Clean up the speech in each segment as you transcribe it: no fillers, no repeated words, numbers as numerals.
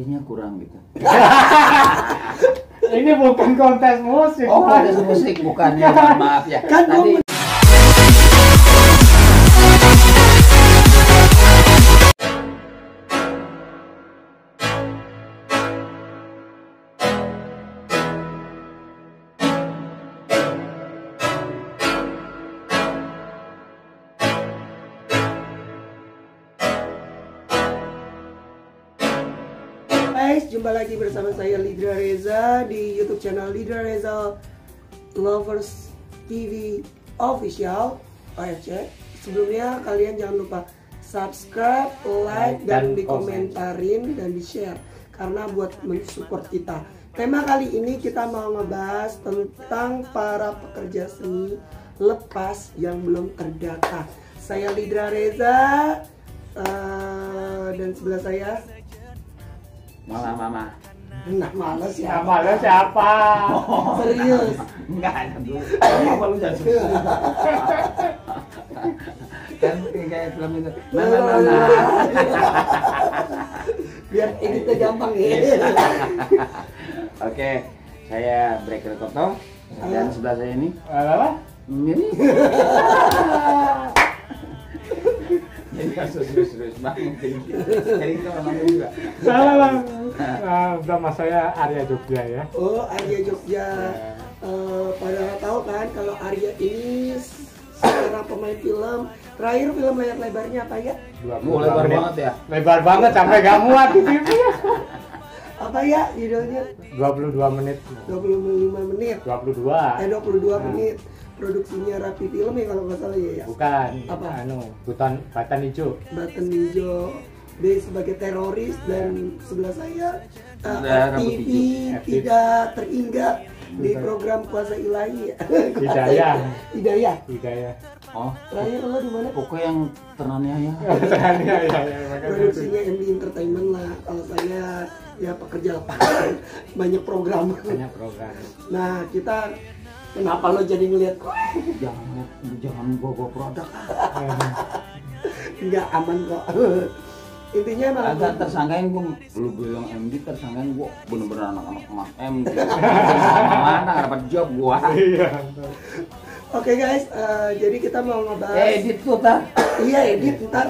melodinya kurang gitu. Ini bukan kontes musik. Oh, kontes musik bukan ya, mohon maaf ya. Kan Tadi guys, jumpa lagi bersama saya Lidra Reza di YouTube channel Lidra Reza Lovers TV Official OFC. Sebelumnya kalian jangan lupa subscribe, like, dan dikomentarin dan di-share karena buat mensupport kita. Tema kali ini kita mau ngebahas tentang para pekerja seni lepas yang belum terdata. Saya Lidra Reza dan sebelah saya Mama. nah, males ya. Namanya siapa? Serius. Enggak ada dulu. Apa lu jangan serius. Kan kayak film itu. Mama. Biar editnya gampang ya. Oke, saya Breaker Koto dan sebelah saya ini Apa? ini. Jadi serius banget. Jadi itu orang juga. Salah. Nama saya Arya Jogja ya. Oh, Arya Jogja. Pada tahu kan kalau Arya ini seorang pemain film. Terakhir film layar lebarnya apa ya? Lebar banget ya. Lebar banget sampai gak muat di TV. Apa ya judulnya? 22 menit. 25 menit. 22. 22 menit. Produksinya Rapi Film ya kalau nggak salah ya. Bukan. Apa? Batan hijau. Batan Hijau. Dia sebagai teroris dan sebelah saya Rambut TV tidak terhingga di program Kuasa Ilahi. Hidayah. Oh, Terakhir lo di mana? pokoknya yang Ternania ya. Produksinya MD Entertainment lah. Kalau saya ya pekerja lapangan banyak program. Banyak program. Nah kita kenapa lo jadi ngeliat Jangan bawa produk. nggak aman kok. Intinya malah Agak tersangkain gua, lu bilang MD tersangkain gua bener-bener anak-anak emas MD. Mana dapat job gua. Iya. Oke guys, jadi kita mau ngebahas. Edit tuh tar. Iya edit ntar.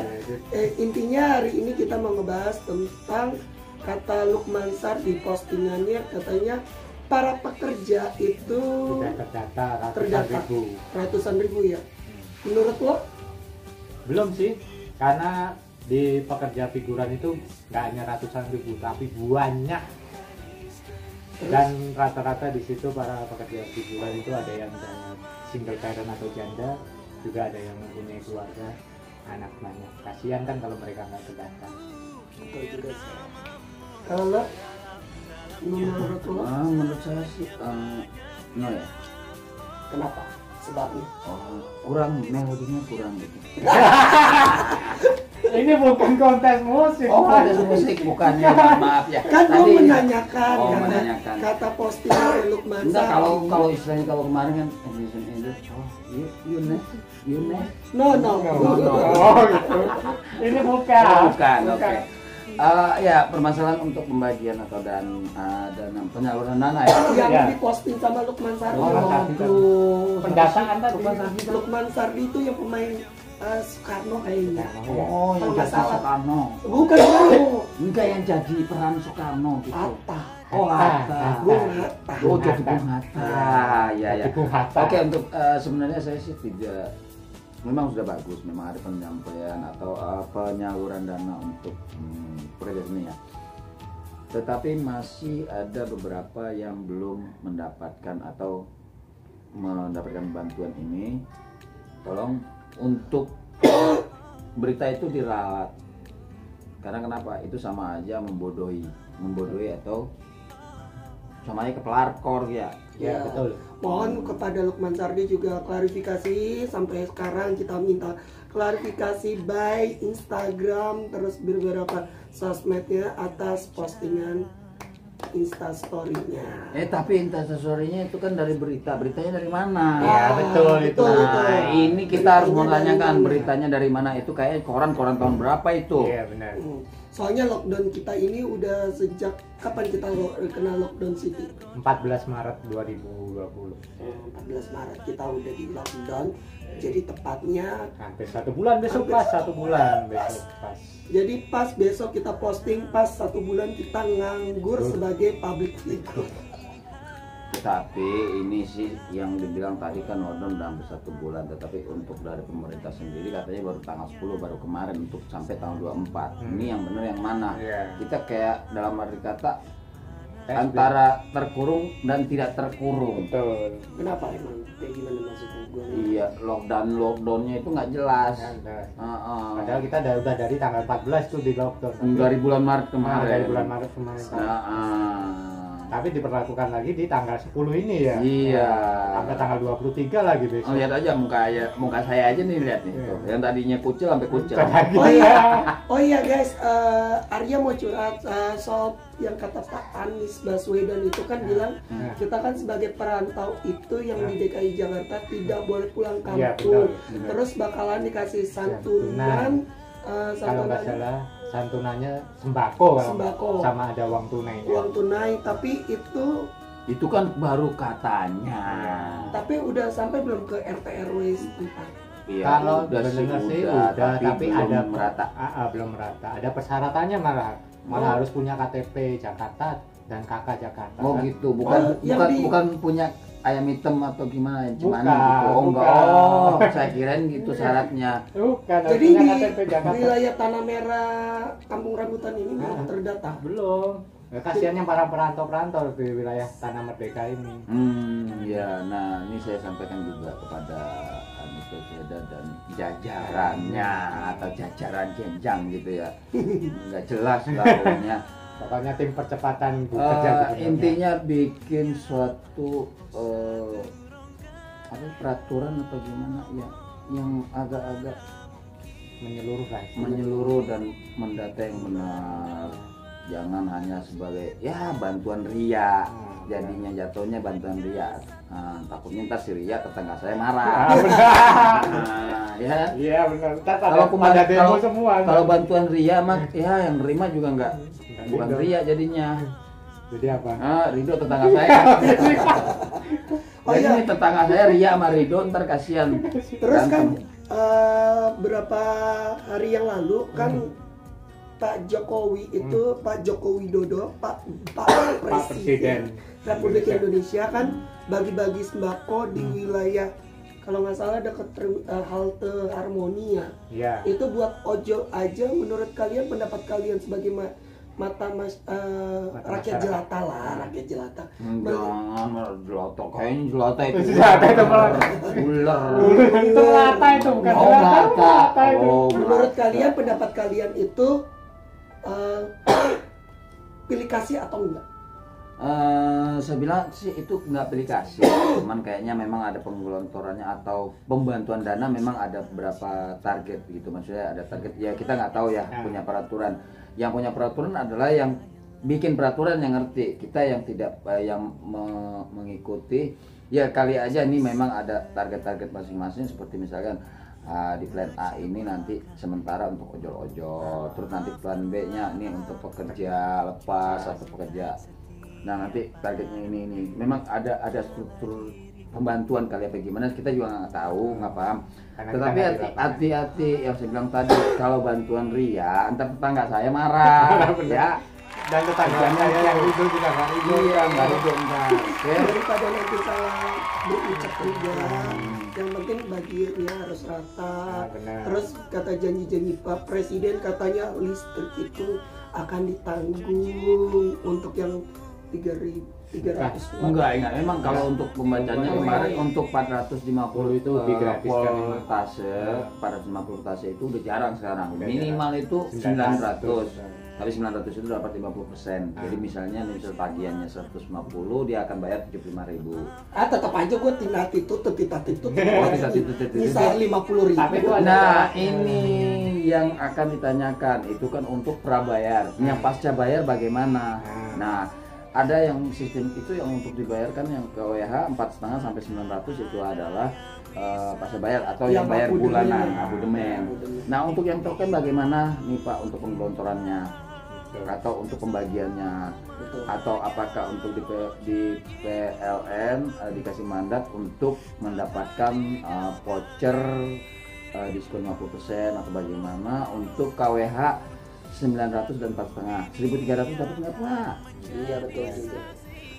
Intinya hari ini kita mau ngebahas tentang kata Lukman Sar di postingannya, katanya para pekerja itu Tidak terdata ratusan ribu ya. Menurut lo? Belum sih, karena di pekerja figuran itu nggak hanya ratusan ribu, tapi banyak. Dan rata-rata di situ para pekerja figuran itu ada yang single parent atau janda, juga ada yang mempunyai keluarga, anak banyak. Kasihan kan kalau mereka nggak terdata. Betul juga sih. Kalau lo? Menurut lo? Menurut saya sih no ya. Kenapa? Sebabnya? Kurang melodinya kurang gitu. Ini bukan kontes musik. Oh, kontes musik bukan ya, mohon maaf ya. Kan gue Tadi menanyakan, Oh, kata, menanyakan. kata postingan Lukman Enggak, Sar. kalau istilahnya kalau kemarin kan edition English, you next. No. Oh gitu. Ini bukan. Bukan, oke. Ya permasalahan untuk pembagian atau dana penyaluran dana ya. Yang Ya. diposting sama Lukman Sardi. Aduh, pendataan tadi. Lukman Sardi itu yang pemain Soekarno kayaknya. Oh, yang Kalau nggak jadi salah. Soekarno. Bukan Soekarno. Enggak yang jadi peran Soekarno gitu. Hatta. Oh, Hatta. Bung Hatta. Oh, jadi Bung Hatta. Ya. Jadi Bung Hatta. Oke, untuk sebenarnya saya sih tidak, memang sudah bagus, memang ada penyampaian atau penyaluran dana untuk pekerja seni ya. Tetapi masih ada beberapa yang belum mendapatkan atau mendapatkan bantuan ini. Tolong untuk berita itu diralat. Karena kenapa? Itu sama aja membodohi atau sama aja kepelarkor ya. Ya, betul. Mohon kepada Lukman Sardi juga klarifikasi. Sampai sekarang kita minta klarifikasi by Instagram terus beberapa sosmednya atas postingan Instastory-nya. Tapi Instastory-nya itu kan dari beritanya dari mana? Ya, betul itu. Nah, ini kita harus menanyakan beritanya dari mana, itu kayak koran tahun berapa itu? Iya, benar. Soalnya lockdown kita ini udah sejak kapan kita kena lockdown City? 14 Maret 2020. 14 Maret kita udah di lockdown. Jadi tepatnya Hampir 1 bulan besok pas 1 bulan besok pas. jadi pas besok kita posting pas 1 bulan kita nganggur sebagai public figure. Tetapi ini sih yang dibilang tadi kan lockdown dalam 1 bulan, tetapi untuk dari pemerintah sendiri katanya baru tanggal 10 baru kemarin untuk sampai tanggal 24. Ini yang benar yang mana? Iya. Kita kayak dalam arti kata antara terkurung dan tidak terkurung. Betul. Kenapa emang? Kayak gimana maksudnya? Iya, lockdownnya itu nggak jelas. Padahal kita udah dari tanggal 14 tuh di lockdown. Dari bulan Maret kemarin. Dari bulan Maret kemarin. Tapi diperlakukan lagi di tanggal 10 ini ya. Iya. Sampai tanggal 23 lagi besok. Lihat aja muka saya aja nih, lihat nih. Iya. Tuh. Yang tadinya kucil sampai kucil. Oh iya guys, Arya mau curhat soal yang kata Pak Anies Baswedan itu kan bilang kita kan sebagai perantau itu yang di DKI Jakarta tidak boleh pulang Iya, kampung. benar. Terus bakalan dikasih santunan. Kalau nggak salah santunannya sembako, Sembako. sama ada uang tunai. Uang tunai, tapi Itu kan baru katanya. tapi udah sampai belum ke RT RW setempat. Iya, Kalau udah benar sih udah, udah, tapi belum ada merata. belum merata. Ada persyaratannya malah Oh. harus punya KTP Jakarta dan KK Jakarta. Oh kan? gitu, bukan yang bukan punya ayam hitam atau gimana, cuman Bukan, gitu. Oh enggak. bukan. Oh, saya kirain gitu syaratnya. Bukan, harus Jadi punya di KTP Jakarta. wilayah Tanah Merah Kampung Rambutan ini belum terdata. Belum. Ya, kasihannya para perantau-perantau di wilayah Tanah Merdeka ini. Ya, nah ini saya sampaikan juga kepada Anies Baswedan dan jajarannya atau jajaran jenjang gitu ya. Enggak jelas lah pokoknya. Pokoknya tim percepatan bekerja. Intinya bikin suatu peraturan atau gimana ya yang agak-agak menyeluruh lah. menyeluruh dan mendata yang benar. Jangan hanya sebagai ya bantuan ria, jadinya jatuhnya bantuan ria. Takutnya ntar si ria tetangga saya marah. Ya. Iya benar. Kalau pada demo semua. kalau bantuan ria mah ya yang nerima juga enggak bukan ria jadinya. Jadi apa? Ridho tetangga saya. Oh Jadi iya. ini tetangga saya ria sama Ridho ntar kasihan. Terus kan berapa hari yang lalu kan Pak Jokowi itu Pak Joko Widodo, Pak Presiden Republik Indonesia kan bagi-bagi sembako di wilayah kalau nggak salah dekat halte Harmoni ya. Iya. Itu buat ojol aja. Menurut kalian, pendapat kalian sebagai rakyat jelata lah, rakyat jelata. Jangan jelata, kayaknya jelata itu. Jelata itu malah. Ular. Itu rata itu bukan Oh, rata. itu. Oh, Menurut kalian, pendapat kalian itu pilih kasih atau enggak? Saya bilang sih itu nggak pilih kasih, cuman kayaknya memang ada penggelontorannya atau pembantuan dana memang ada berapa target gitu, maksudnya ada target ya kita nggak tahu ya punya peraturan. Yang punya peraturan adalah yang bikin peraturan yang ngerti, kita yang tidak mengikuti ya kali aja ini memang ada target-target masing-masing seperti misalkan di plan A ini nanti sementara untuk ojol-ojol, terus nanti plan B-nya ini untuk pekerja lepas atau pekerja. Nah nanti targetnya ini memang ada struktur pembantuan kali apa gimana kita juga nggak tahu, nggak paham. Karena Tetapi hati-hati yang saya bilang tadi, kalau bantuan ria entar tetangga saya marah ya. Dan tetangganya yang itu juga nggak itu. Iya nggak itu entar. Daripada nanti salah berucap juga, yang penting bagiannya harus rata. Benar. Terus kata janji-janji Pak Presiden katanya listrik itu akan ditanggung untuk yang 300. Enggak, memang kalau untuk pembacanya kemarin iya. untuk 450 itu digratiskan. voltase, 450 voltase itu udah jarang sekarang. Udah Minimal jarang. itu 900. 900. Tapi 900 itu dapat 50%. Jadi misalnya misal tagihannya 150, dia akan bayar 75.000. Tetap aja gue tinati tutup. Oh, tidak. Bisa 50.000. Tapi itu ada- Nah, ini yang akan ditanyakan. Itu kan untuk prabayar. Yang pasca bayar bagaimana? Nah, ada yang sistem itu yang untuk dibayarkan yang ke WH 4,5 sampai 900 itu adalah pasca bayar atau yang bayar bulanan, abodemen. Nah, untuk yang token bagaimana nih Pak untuk penggelontorannya? atau untuk pembagiannya, Betul. atau apakah untuk di PLN dikasih mandat untuk mendapatkan voucher diskon 50% atau bagaimana. Untuk KWH 900 dan 4,5, 1.300 dapat nggak Pak? Iya betul juga.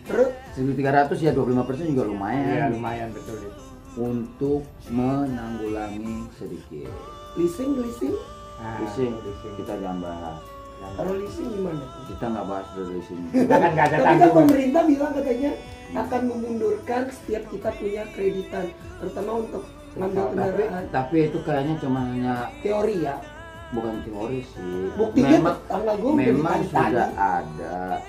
Terus 1.300 ya 25% juga Iya lumayan lumayan betul itu. untuk menanggulangi sedikit. leasing Nah, Leasing leasing. kita jangan bahas, kalau leasing gimana? kita nggak bahas dulu leasing. Kan nggak ada Tapi kan tanggungan. pemerintah bilang katanya akan memundurkan setiap kita punya kreditan, terutama untuk ngambil kendaraan. Tapi itu kayaknya cuma hanya Teori ya. bukan teori sih. Buktinya tanggal gue Memang sudah ada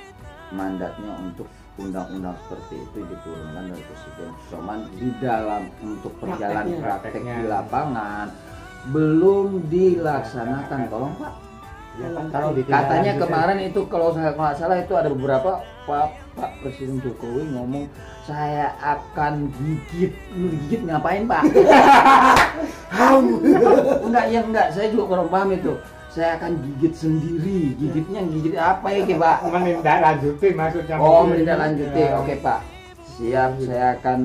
mandatnya untuk undang-undang seperti itu diturunkan dari presiden. Cuman di dalam untuk perjalanan praktek di lapangan belum dilaksanakan. Tolong Pak. Ya kan kalau di Katanya kemarin itu kalau saya nggak salah itu ada beberapa Pak Presiden Jokowi ngomong saya akan gigit. Lu digigit ngapain Pak? Enggak, saya juga kurang paham itu. Saya akan gigit sendiri. Gigitnya gigit apa ya Pak? menindaklanjuti maksudnya. Oh, menindaklanjuti. Oke Pak. Siap, saya akan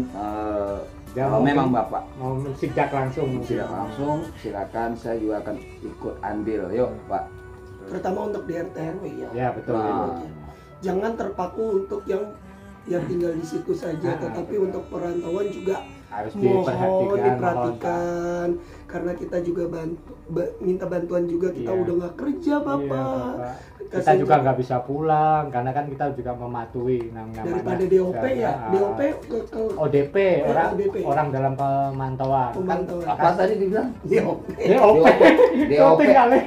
Ya, kalau mungkin memang Bapak mau sidak langsung tidak langsung, silakan, saya juga akan ikut andil. Yuk Pak. Terutama untuk di RT RW ya. Ya betul. Nah, Jangan terpaku untuk yang tinggal di situ saja, tetapi untuk perantauan juga Harus mohon diperhatikan. diperhatikan, karena kita juga minta bantuan juga, kita Iya. udah nggak kerja Iya, Bapak. Bapak. Kita Kasihan juga nggak bisa pulang karena kan kita juga mematuhi namanya daripada DOP ya, DOP ke ODP orang ODP. orang dalam pemantauan. pemantauan. apa tadi dibilang? DOP. DOP. DOP. kali.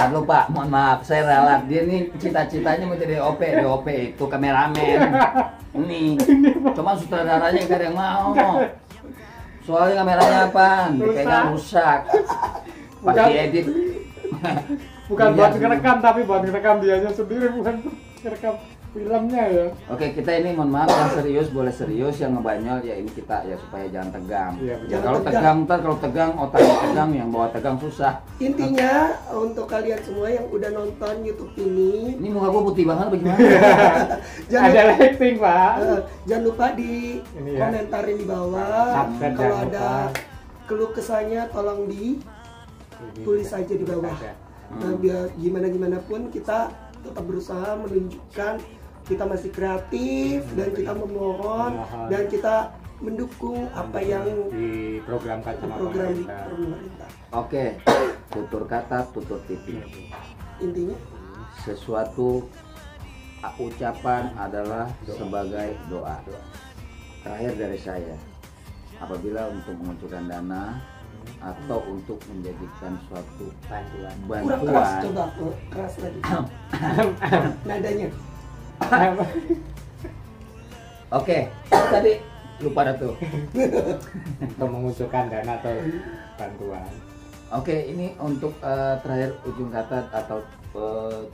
Aduh Pak, mohon maaf, saya ralat. Dia nih cita-citanya mau jadi DOP. DOP itu kameramen. Ini, cuma sutradaranya nggak ada yang mau. Soalnya kameranya apa? Dipegang rusak. Pas Bukan. diedit. Bukan Iya. buat ngerekam tapi buat ngerekam dianya sendiri, bukan ngerekam filmnya ya. Oke, kita ini mohon maaf yang serius boleh serius, yang ngebanyol ya ini kita ya supaya jangan tegang. Iya, Ya, betul. kalau tegang ntar kalau tegang otaknya tegang, yang bawa tegang susah. Intinya untuk kalian semua yang udah nonton YouTube ini, Ini muka gua putih banget bagaimana? jangan Ada lighting, Pak. jangan lupa di Ini ya. komentarin di bawah. Subscribe, Kalau jangan ada lupa. keluh kesahnya tolong tulis aja di bawah. Nah, biar gimana pun kita tetap berusaha menunjukkan kita masih kreatif dan kita memohon dan kita mendukung apa yang diprogramkan sama program pemerintah. pemerintah. Oke, tutur kata, tutur titik. Intinya Sesuatu ucapan adalah sebagai doa. Terakhir dari saya, apabila untuk mengucurkan dana atau untuk menjadikan suatu Bantuan. kurang keras, bantuan, coba keras lagi nadanya. oke, tadi lupa dah tuh. Untuk mengucurkan dana atau bantuan. Oke, ini untuk terakhir ujung kata atau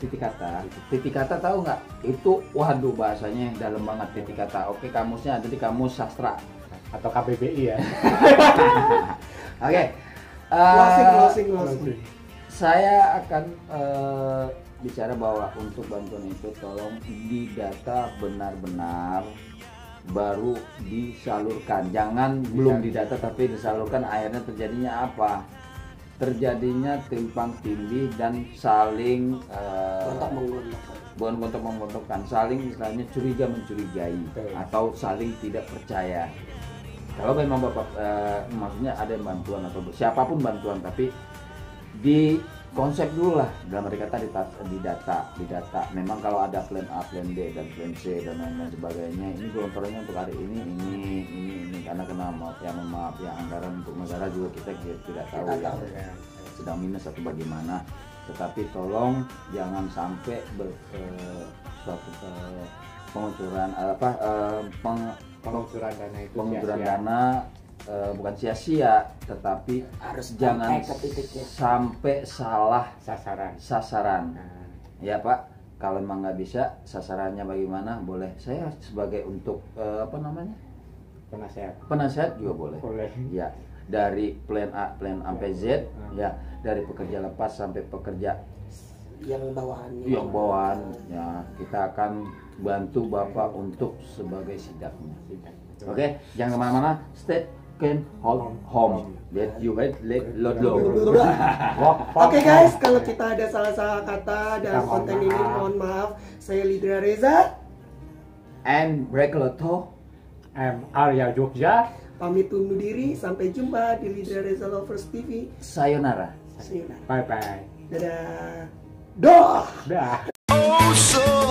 titik kata. Titik kata tahu nggak? Itu waduh bahasanya yang dalam banget titik kata. Oke, kamusnya ada di kamus sastra. Atau KBBI ya. Oke. Closing. Saya akan bicara bahwa untuk bantuan itu tolong didata benar-benar baru disalurkan. Jangan belum didata tapi disalurkan, akhirnya terjadinya apa? Terjadinya timpang tindih dan saling gontok-menggontokkan, saling istilahnya curiga mencurigai atau saling tidak percaya. Kalau memang Bapak maksudnya ada bantuan atau siapapun bantuan, tapi di konsep dulu lah, dalam arti kata didata. Memang kalau ada plan A, plan B dan plan C dan lain-lain sebagainya, ini gelontorannya untuk hari ini karena kena maaf ya anggaran untuk negara juga kita tidak tahu ya, sedang minus atau bagaimana. Tetapi tolong jangan sampai suatu pengucuran Pengucuran dana itu pengucuran sia-sia. dana bukan sia-sia, tetapi Harus jangan sampai ke titiknya. sampai salah sasaran. sasaran. Ya Pak, kalau memang nggak bisa sasarannya bagaimana, boleh saya sebagai untuk penasehat juga boleh. Ya, dari plan A sampai Z, ya dari pekerja lepas sampai pekerja yang bawahannya. Yang bawaan ya kita akan bantu Bapak untuk sebagai sidaknya. Oke, jangan kemana-mana, stay home. Let you wait, let low. Oke guys, kalau kita ada salah-salah kata dalam konten ini mohon maaf. Saya Lidra Reza And Breakloto. Arya Jogja. pamit undur diri, sampai jumpa di Lidra Reza Lovers TV. Sayonara. Sayonara. Bye bye. Dadah. Doh. Dah. Oh, so